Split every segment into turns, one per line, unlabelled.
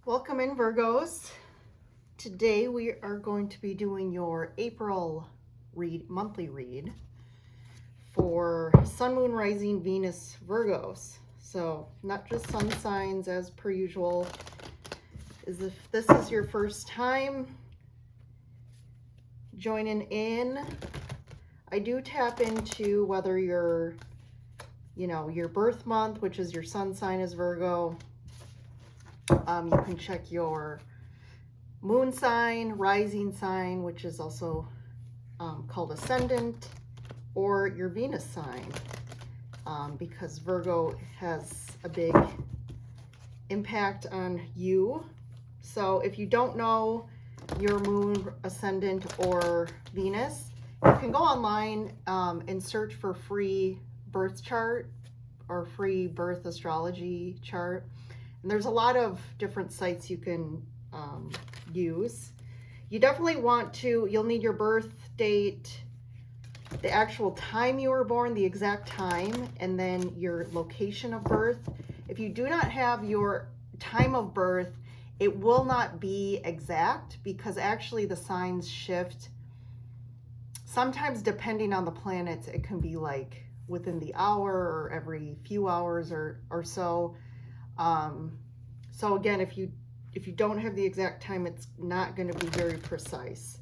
Welcome in, Virgos. Today we are going to be doing your April monthly read for Sun, Moon, Rising, Venus, Virgos. So not just sun signs as per usual. If this is your first time joining in, I do tap into whether your birth month, which is your sun sign, is Virgo. You can check your moon sign, rising sign, which is also called ascendant, or your Venus sign, because Virgo has a big impact on you. So if you don't know your moon, ascendant, or Venus, you can go online and search for free birth chart or free birth astrology chart. And there's a lot of different sites you can use. You definitely you'll need your birth date, the actual time you were born, the exact time, and then your location of birth. If you do not have your time of birth, it will not be exact because actually the signs shift. Sometimes depending on the planets, it can be like within the hour or every few hours or so. So again, if you don't have the exact time, it's not going to be very precise.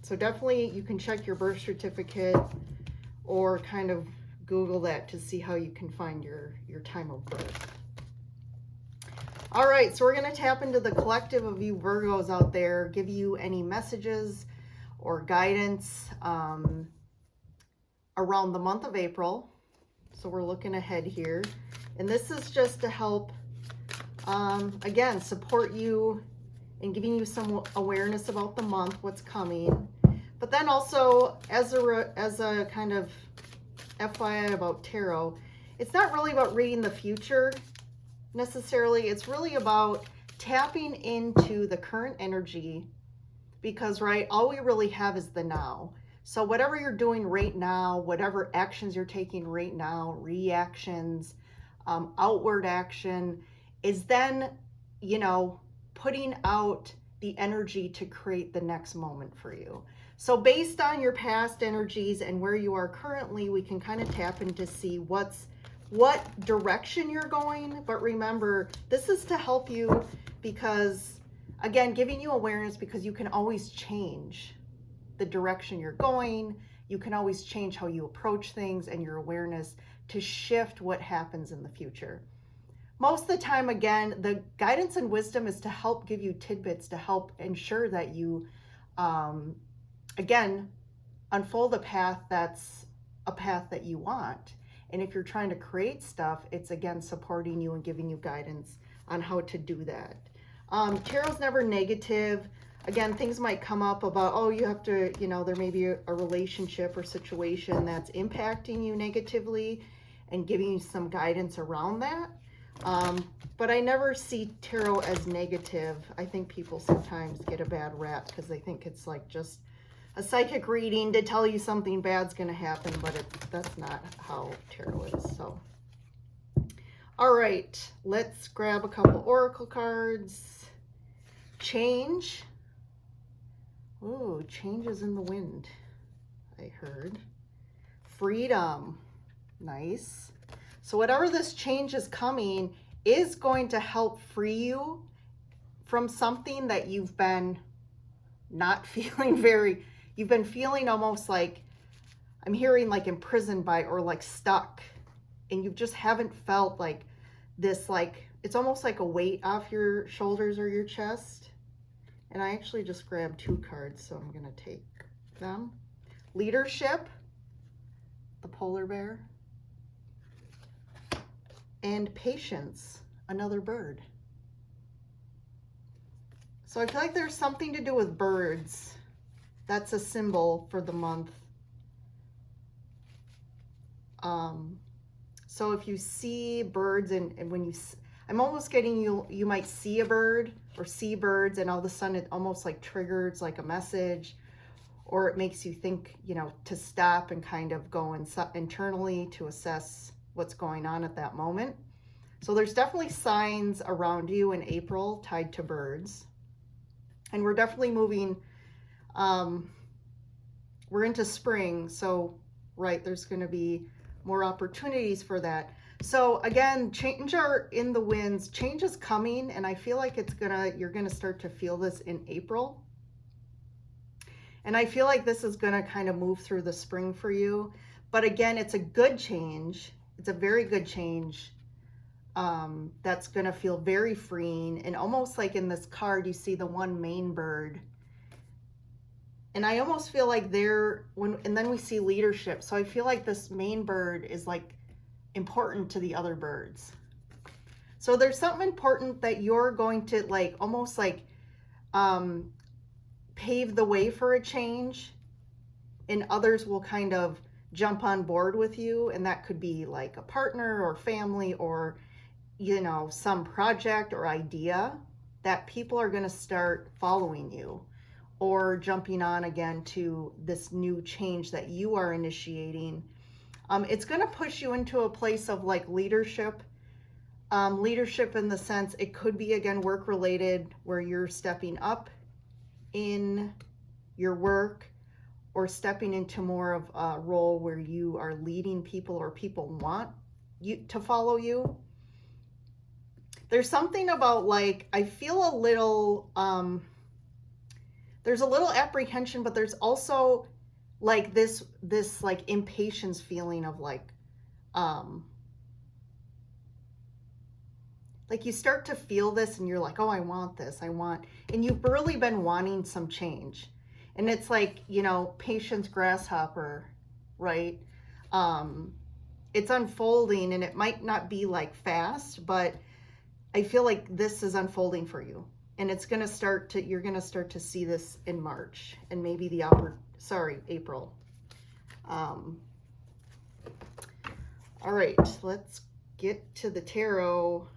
So definitely you can check your birth certificate or kind of Google that to see how you can find your time of birth. All right, so we're going to tap into the collective of you Virgos out there, give you any messages or guidance around the month of April. So we're looking ahead here. And this is just to help, again, support you and giving you some awareness about the month, what's coming. But then also, as a kind of FYI about tarot, it's not really about reading the future necessarily. It's really about tapping into the current energy because, right, all we really have is the now. So whatever you're doing right now, whatever actions you're taking right now, reactions, outward action, is then, putting out the energy to create the next moment for you. So based on your past energies and where you are currently, we can kind of tap in to see what direction you're going. But remember, this is to help you because, again, giving you awareness because you can always change the direction you're going. You can always change how you approach things and your awareness to shift what happens in the future. Most of the time, again, the guidance and wisdom is to help give you tidbits to help ensure that you, again, unfold a path that's a path that you want. And if you're trying to create stuff, it's, again, supporting you and giving you guidance on how to do that. Tarot's never negative. Again, things might come up about, oh, you have to, there may be a relationship or situation that's impacting you negatively and giving you some guidance around that. But I never see tarot as negative. I think people sometimes get a bad rap because they think it's like just a psychic reading to tell you something bad's going to happen, but that's not how tarot is. So, all right, let's grab a couple oracle cards. Change. Ooh, change is in the wind, I heard. Freedom. Nice. So whatever this change is coming is going to help free you from something that you've been not feeling you've been feeling almost like, I'm hearing like imprisoned by or like stuck. And you just haven't felt like this, like, it's almost like a weight off your shoulders or your chest. And I actually just grabbed 2 cards, so I'm going to take them. Leadership, the polar bear. And patience, another bird. So I feel like there's something to do with birds. That's a symbol for the month. So if you see birds and when I'm almost getting you might see a bird or see birds and all of a sudden it almost like triggers like a message, or it makes you think, to stop and kind of go internally to assess what's going on at that moment. So there's definitely signs around you in April tied to birds. And we're definitely moving, we're into spring. So, right, there's going to be more opportunities for that. So again, change are in the winds. Change is coming, and I feel like you're gonna start to feel this in April. And I feel like this is gonna kind of move through the spring for you. But again, it's a good change. It's a very good change. That's gonna feel very freeing, and almost like in this card, you see the one main bird. And I almost feel like and then we see leadership. So I feel like this main bird is like important to the other birds. So there's something important that you're going to like almost like pave the way for a change, and others will kind of jump on board with you, and that could be like a partner or family or, you know, some project or idea that people are going to start following you or jumping on again to this new change that you are initiating. It's going to push you into a place of like leadership. Leadership in the sense it could be, again, work related, where you're stepping up in your work or stepping into more of a role where you are leading people or people want you to follow you. There's something about like, I feel a little, there's a little apprehension, but there's also like this like impatience feeling of like you start to feel this and you're like, oh, I want this, and you've really been wanting some change. And it's like, you know, patience, grasshopper, right? It's unfolding, and it might not be like fast, but I feel like this is unfolding for you. And it's going to you're going to start to see this in March and maybe April. All right, let's get to the tarot.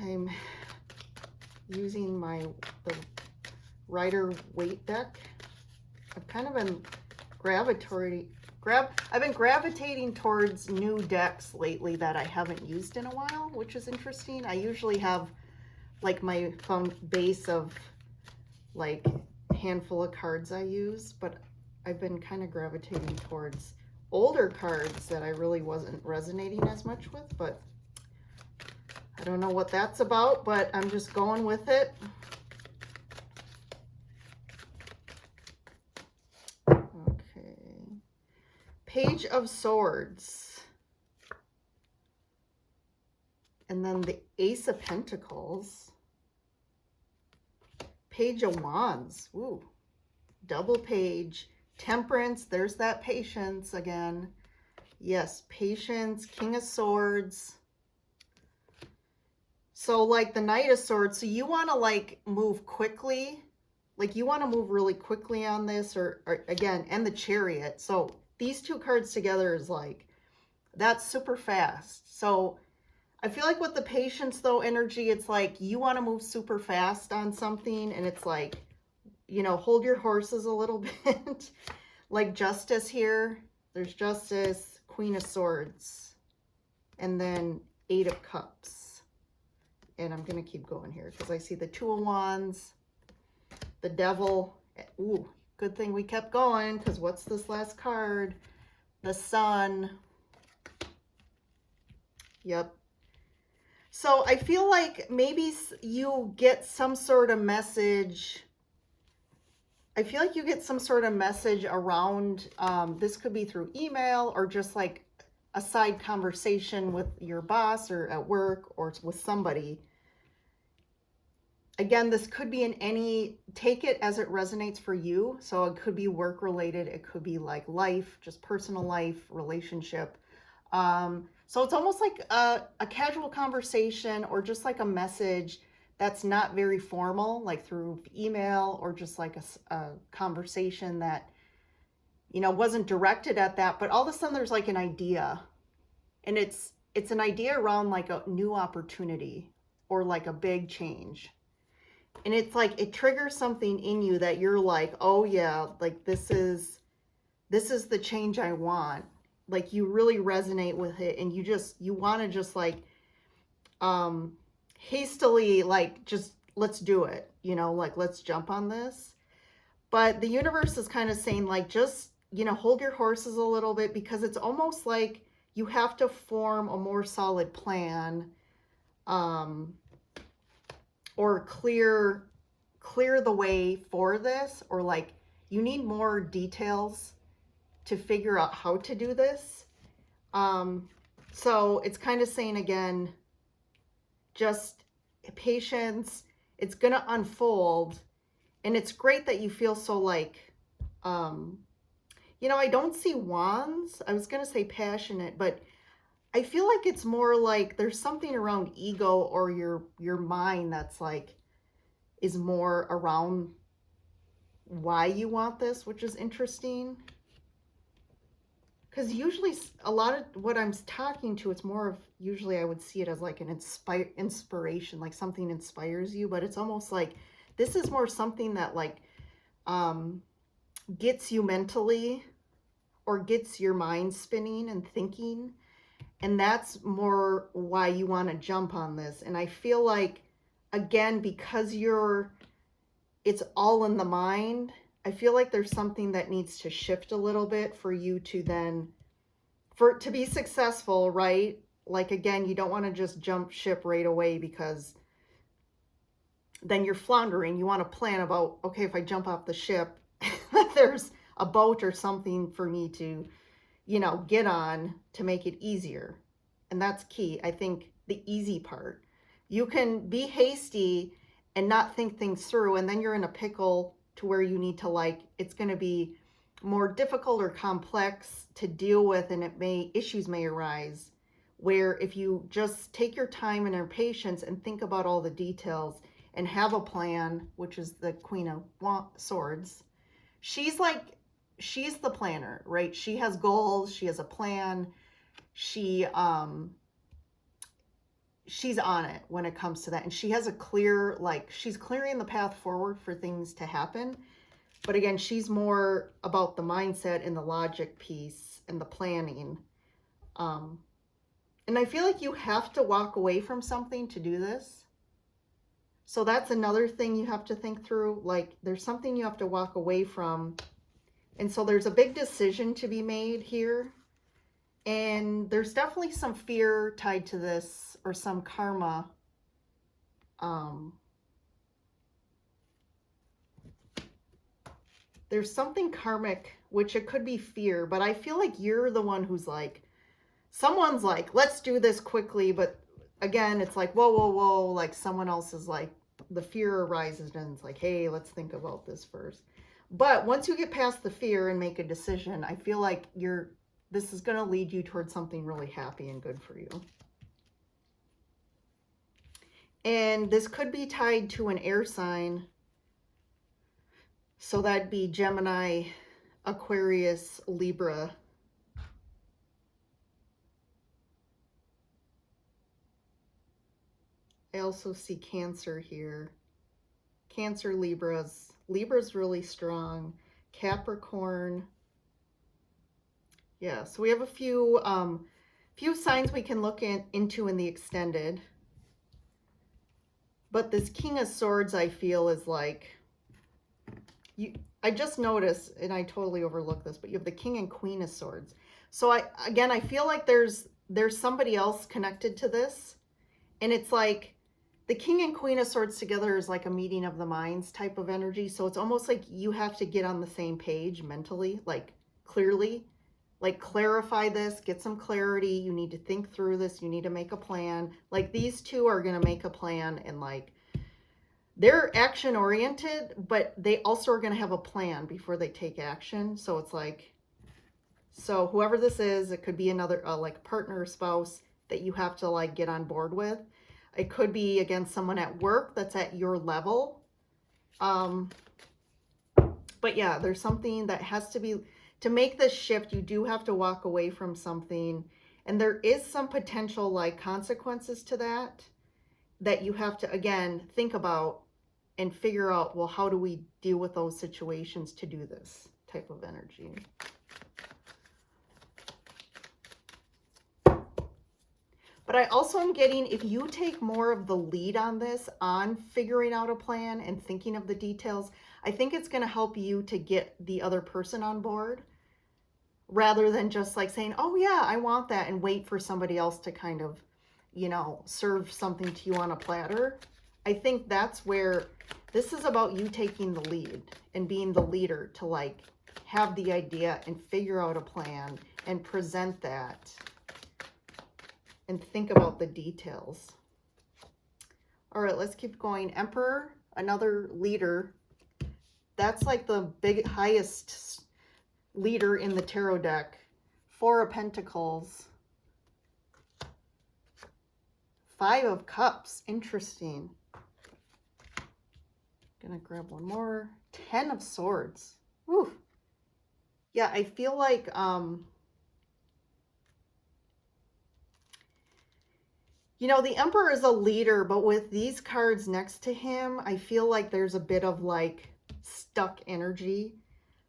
I'm using the Rider-Waite deck. I've kind of been I've been gravitating towards new decks lately that I haven't used in a while, which is interesting. I usually have like my base of like handful of cards I use, but I've been kind of gravitating towards older cards that I really wasn't resonating as much with, but I don't know what that's about, but I'm just going with it. Okay. Page of Swords. And then the Ace of Pentacles. Page of Wands. Ooh. Double page. Temperance. There's that patience again. Yes, patience. King of Swords. So like the Knight of Swords, so you want to like move quickly, like you want to move really quickly on this, or again, and the Chariot. So these two cards together is like, that's super fast. So I feel like with the patience though energy, it's like you want to move super fast on something, and it's like, you know, hold your horses a little bit. Like Justice here, there's Justice, Queen of Swords, and then Eight of Cups. And I'm going to keep going here because I see the Two of Wands, the Devil. Ooh, good thing we kept going, because what's this last card? The Sun. Yep. So I feel like maybe you get some sort of message. I feel like you get some sort of message around, this could be through email or just like a side conversation with your boss or at work or with somebody. Again, this could be in take it as it resonates for you. So it could be work related. It could be like life, just personal life, relationship. So it's almost like a casual conversation or just like a message that's not very formal, like through email or just like a conversation that, you know, wasn't directed at that, but all of a sudden there's like an idea, and it's an idea around like a new opportunity or like a big change. And it's like, it triggers something in you that you're like, oh yeah, like this is this is the change I want. Like you really resonate with it, and you want to just like hastily like just let's do it, you know, like let's jump on this. But the universe is kind of saying like just, you know, hold your horses a little bit, because it's almost like you have to form a more solid plan, or clear the way for this, or like you need more details to figure out how to do this. So it's kind of saying again, just patience. It's going to unfold. And it's great that you feel so like, you know, I don't see wands. I was going to say passionate, but I feel like it's more like there's something around ego or your mind that's like, is more around why you want this, which is interesting. Because usually a lot of what I'm talking to, it's more of, usually I would see it as like an inspiration, like something inspires you, but it's almost like this is more something that like gets you mentally, or gets your mind spinning and thinking. And that's more why you want to jump on this. And I feel like, again, because it's all in the mind, I feel like there's something that needs to shift a little bit for you to then, for it to be successful, right? Like, again, you don't want to just jump ship right away, because then you're floundering. You want to plan about, okay, if I jump off the ship, there's a boat or something for me to, you know, get on to make it easier. And that's key. I think the easy part. You can be hasty and not think things through, and then you're in a pickle to where you need to like, it's going to be more difficult or complex to deal with, and issues may arise, where if you just take your time and your patience and think about all the details and have a plan, which is the Queen of Swords. She's the planner, right? She has goals, she has a plan. She's on it when it comes to that. And she has a clear, like, she's clearing the path forward for things to happen. But again, she's more about the mindset and the logic piece and the planning. And I feel like you have to walk away from something to do this. So that's another thing you have to think through. Like, there's something you have to walk away from. And so there's a big decision to be made here. And there's definitely some fear tied to this, or some karma. There's something karmic, which it could be fear, but I feel like you're the one who's like, someone's like, let's do this quickly. But again, it's like, whoa, whoa, whoa. Like someone else is like, the fear arises and it's like, hey, let's think about this first. But once you get past the fear and make a decision, I feel like this is going to lead you towards something really happy and good for you. And this could be tied to an air sign. So that'd be Gemini, Aquarius, Libra. I also see Cancer here. Cancer, Libra's really strong. Capricorn. Yeah, so we have a few signs we can look into in the extended. But this King of Swords, I feel, is like, I just noticed, and I totally overlooked this, but you have the King and Queen of Swords. So I feel like there's somebody else connected to this. And it's like the King and Queen of Swords together is like a meeting of the minds type of energy. So it's almost like you have to get on the same page mentally, like clearly, like clarify this, get some clarity. You need to think through this. You need to make a plan. Like these two are going to make a plan, and like they're action oriented, but they also are going to have a plan before they take action. So it's like, so whoever this is, it could be another like partner or spouse that you have to like get on board with. It could be, again, someone at work that's at your level. But yeah, there's something that has to be, to make this shift, you do have to walk away from something. And there is some potential like consequences to that you have to, again, think about and figure out, well, how do we deal with those situations to do this type of energy? But I also am getting, if you take more of the lead on this, on figuring out a plan and thinking of the details, I think it's going to help you to get the other person on board rather than just like saying, oh yeah, I want that, and wait for somebody else to kind of, you know, serve something to you on a platter. I think that's where this is about you taking the lead and being the leader to like have the idea and figure out a plan and present that and think about the details. All right, let's keep going. Emperor, another leader. That's like the big highest leader in the tarot deck. Four of Pentacles. Five of Cups. Interesting. Gonna grab one more. 10 of Swords. Whew. Yeah, I feel like you know, the Emperor is a leader, but with these cards next to him, I feel like there's a bit of like stuck energy.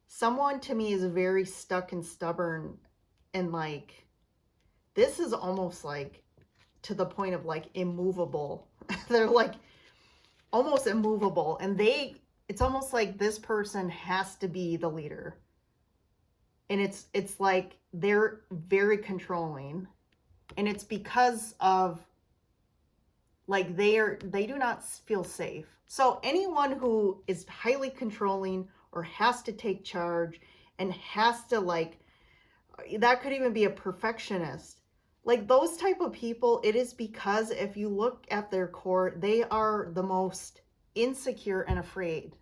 Someone to me is very stuck and stubborn, and like this is almost like to the point of like immovable. They're like almost immovable, and it's almost like this person has to be the leader. And it's like they're very controlling, and it's because of like they do not feel safe. So anyone who is highly controlling or has to take charge and has to like, that could even be a perfectionist. Like those type of people, it is because if you look at their core, they are the most insecure and afraid.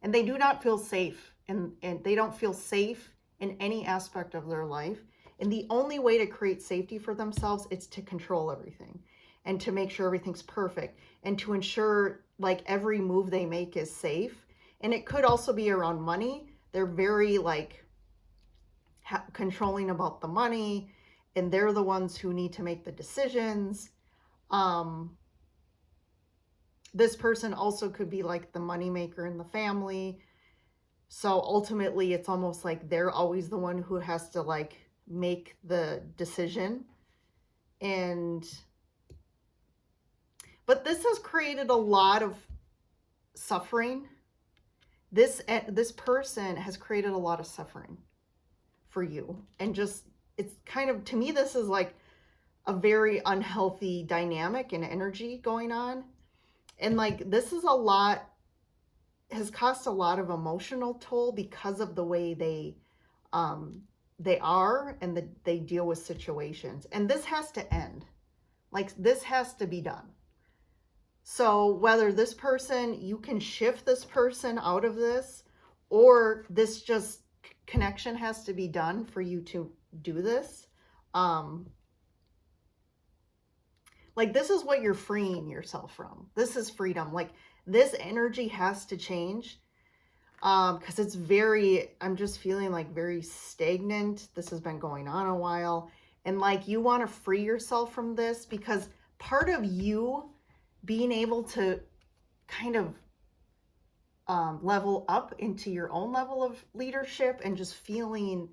And they do not feel safe, and they don't feel safe in any aspect of their life. And the only way to create safety for themselves is to control everything and to make sure everything's perfect and to ensure like every move they make is safe. And it could also be around money. They're very like controlling about the money, and they're the ones who need to make the decisions. This person also could be like the moneymaker in the family. So ultimately, it's almost like they're always the one who has to like make the decision. But this has created a lot of suffering. This person has created a lot of suffering for you. And just, it's kind of, to me, this is like a very unhealthy dynamic and energy going on. And like, this is has cost a lot of emotional toll because of the way they are and they deal with situations. And this has to end. Like, this has to be done. So whether this person, you can shift this person out of this, or this just connection has to be done for you to do this. Like, this is what you're freeing yourself from. This is freedom. Like, this energy has to change. Because it's very, I'm just feeling like very stagnant. This has been going on a while. And like, you want to free yourself from this, because part of you being able to kind of level up into your own level of leadership and just feeling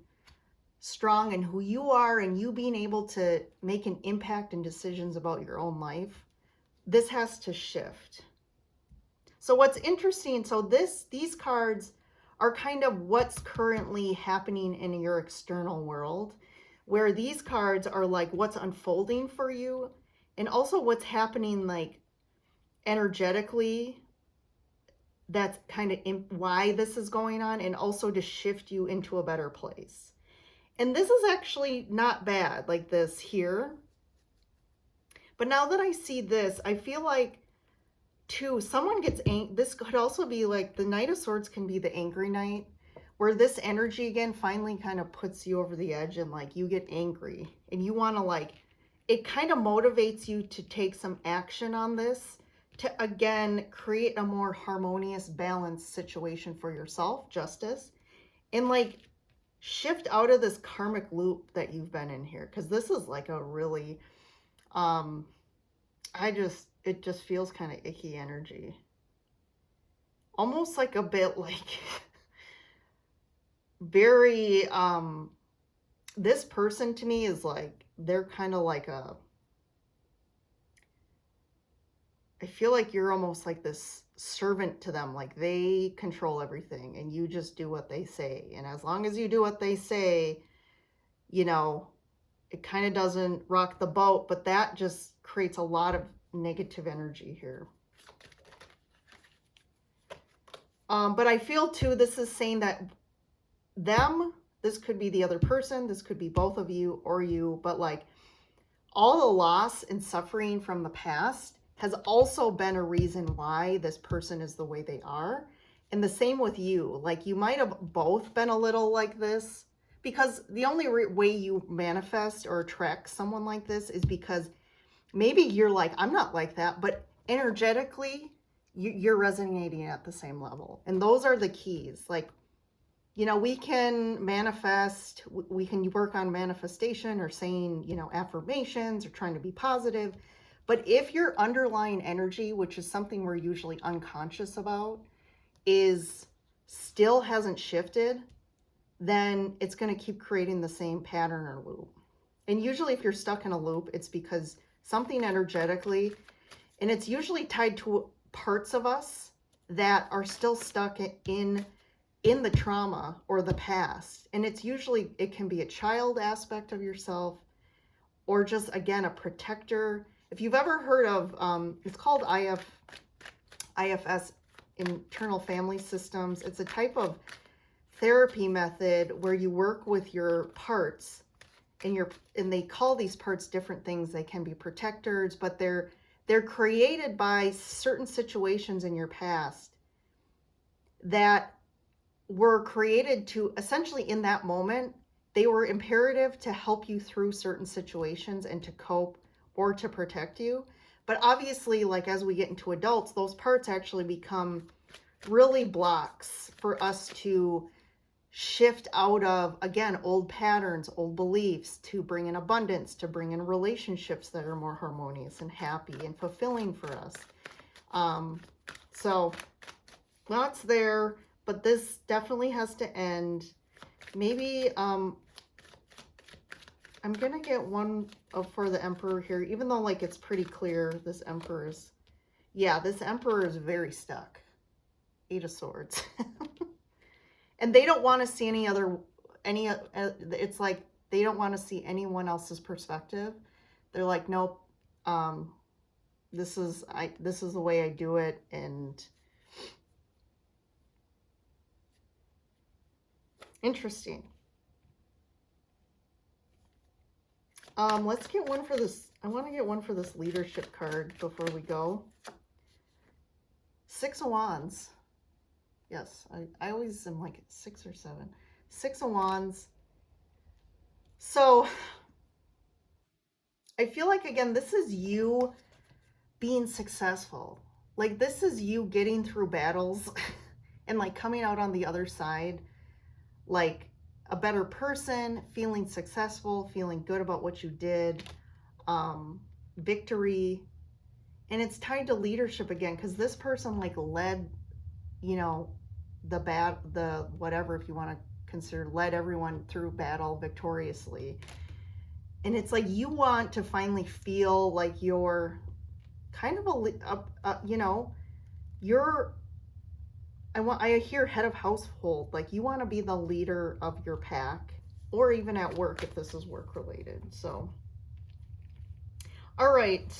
strong in who you are, and you being able to make an impact and decisions about your own life, this has to shift. So what's interesting, so these cards are kind of what's currently happening in your external world, where these cards are like what's unfolding for you, and also what's happening like energetically. That's kind of why this is going on, and also to shift you into a better place. And this is actually not bad, like this here. But now that I see this, I feel like too, someone gets angry. This could also be like the Knight of Swords can be the angry knight, where this energy again finally kind of puts you over the edge, and like you get angry and you want to like, it kind of motivates you to take some action on this to again create a more harmonious, balanced situation for yourself, justice, and like shift out of this karmic loop that you've been in here, because this is like a really it just feels kind of icky energy, almost like a bit like very this person to me is like, they're kind of like a I feel like you're almost like this servant to them, like they control everything and you just do what they say. And as long as you do what they say, you know, it kind of doesn't rock the boat, but that just creates a lot of negative energy here. But I feel too, this is saying that this could be the other person, this could be both of you or you, but like all the loss and suffering from the past has also been a reason why this person is the way they are. And the same with you. Like you might have both been a little like this, because the only way you manifest or attract someone like this is because maybe you're like, I'm not like that, but energetically you're resonating at the same level. And those are the keys. Like, you know, we can manifest, we can work on manifestation or saying, you know, affirmations or trying to be positive. But if your underlying energy, which is something we're usually unconscious about, is still hasn't shifted, then it's going to keep creating the same pattern or loop. And usually if you're stuck in a loop, it's because something energetically, and it's usually tied to parts of us that are still stuck in the trauma or the past. And it's usually, it can be a child aspect of yourself or just, again, a protector. If you've ever heard of, it's called IFS, internal family systems. It's a type of therapy method where you work with your parts and they call these parts different things. They can be protectors, but they're created by certain situations in your past that were created to essentially in that moment, they were imperative to help you through certain situations and to cope or to protect you. But obviously, like as we get into adults, those parts actually become really blocks for us to shift out of, again, old patterns, old beliefs, to bring in abundance, to bring in relationships that are more harmonious and happy and fulfilling for us. So lots there, but this definitely has to end. Maybe I'm gonna get one for the Emperor here, even though like it's pretty clear this Emperor is, yeah, this Emperor is very stuck. 8 of Swords. And they don't want to see it's like they don't want to see anyone else's perspective. They're like, nope, this is the way I do it. And interesting. Let's get one for this. I want to get one for this leadership card before we go. 6 of Wands. Yes, I always am like 6 or 7. 6 of Wands. So I feel like, again, this is you being successful. Like this is you getting through battles and like coming out on the other side like a better person, feeling successful, feeling good about what you did, victory. And it's tied to leadership again, because this person like led, you know, the whatever, if you want to consider, led everyone through battle victoriously. And it's like you want to finally feel like you're kind of you know, you're, I hear head of household, like you want to be the leader of your pack, or even at work if this is work related. So, all right,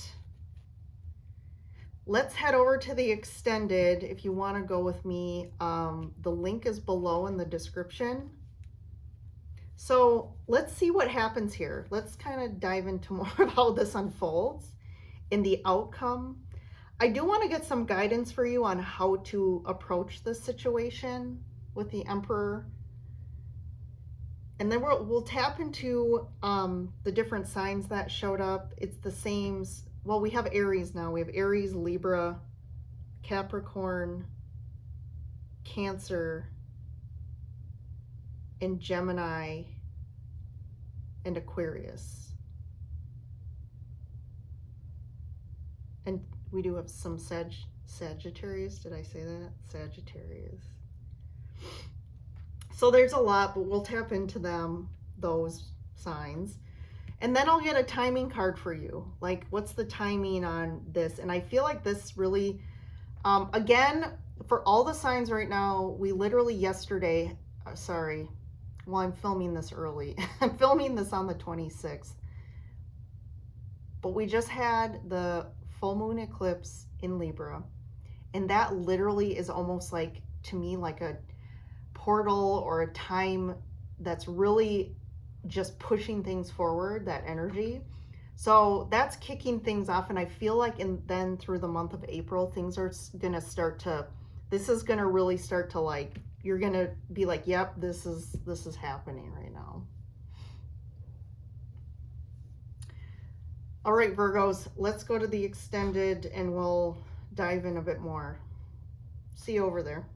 let's head over to the extended. If you want to go with me, the link is below in the description. So let's see what happens here. Let's kind of dive into more of how this unfolds in the outcome. I do want to get some guidance for you on how to approach this situation with the Emperor. And then we'll tap into the different signs that showed up. It's the same. Well, we have Aries now. We have Aries, Libra, Capricorn, Cancer, and Gemini, and Aquarius. And we do have some Sagittarius. Did I say that? Sagittarius. So there's a lot, but we'll tap into those signs. And then I'll get a timing card for you. Like, what's the timing on this? And I feel like this really, again, for all the signs right now, we literally yesterday, sorry, well, I'm filming this early. I'm filming this on the 26th. But we just had the full moon eclipse in Libra. And that literally is almost like, to me, like a portal or a time that's really just pushing things forward, that energy. So that's kicking things off. And I feel like then through the month of April, things are going to start to, this is going to really start to, like, you're going to be like, yep, this is happening right now. All right, Virgos, let's go to the extended and we'll dive in a bit more. See you over there.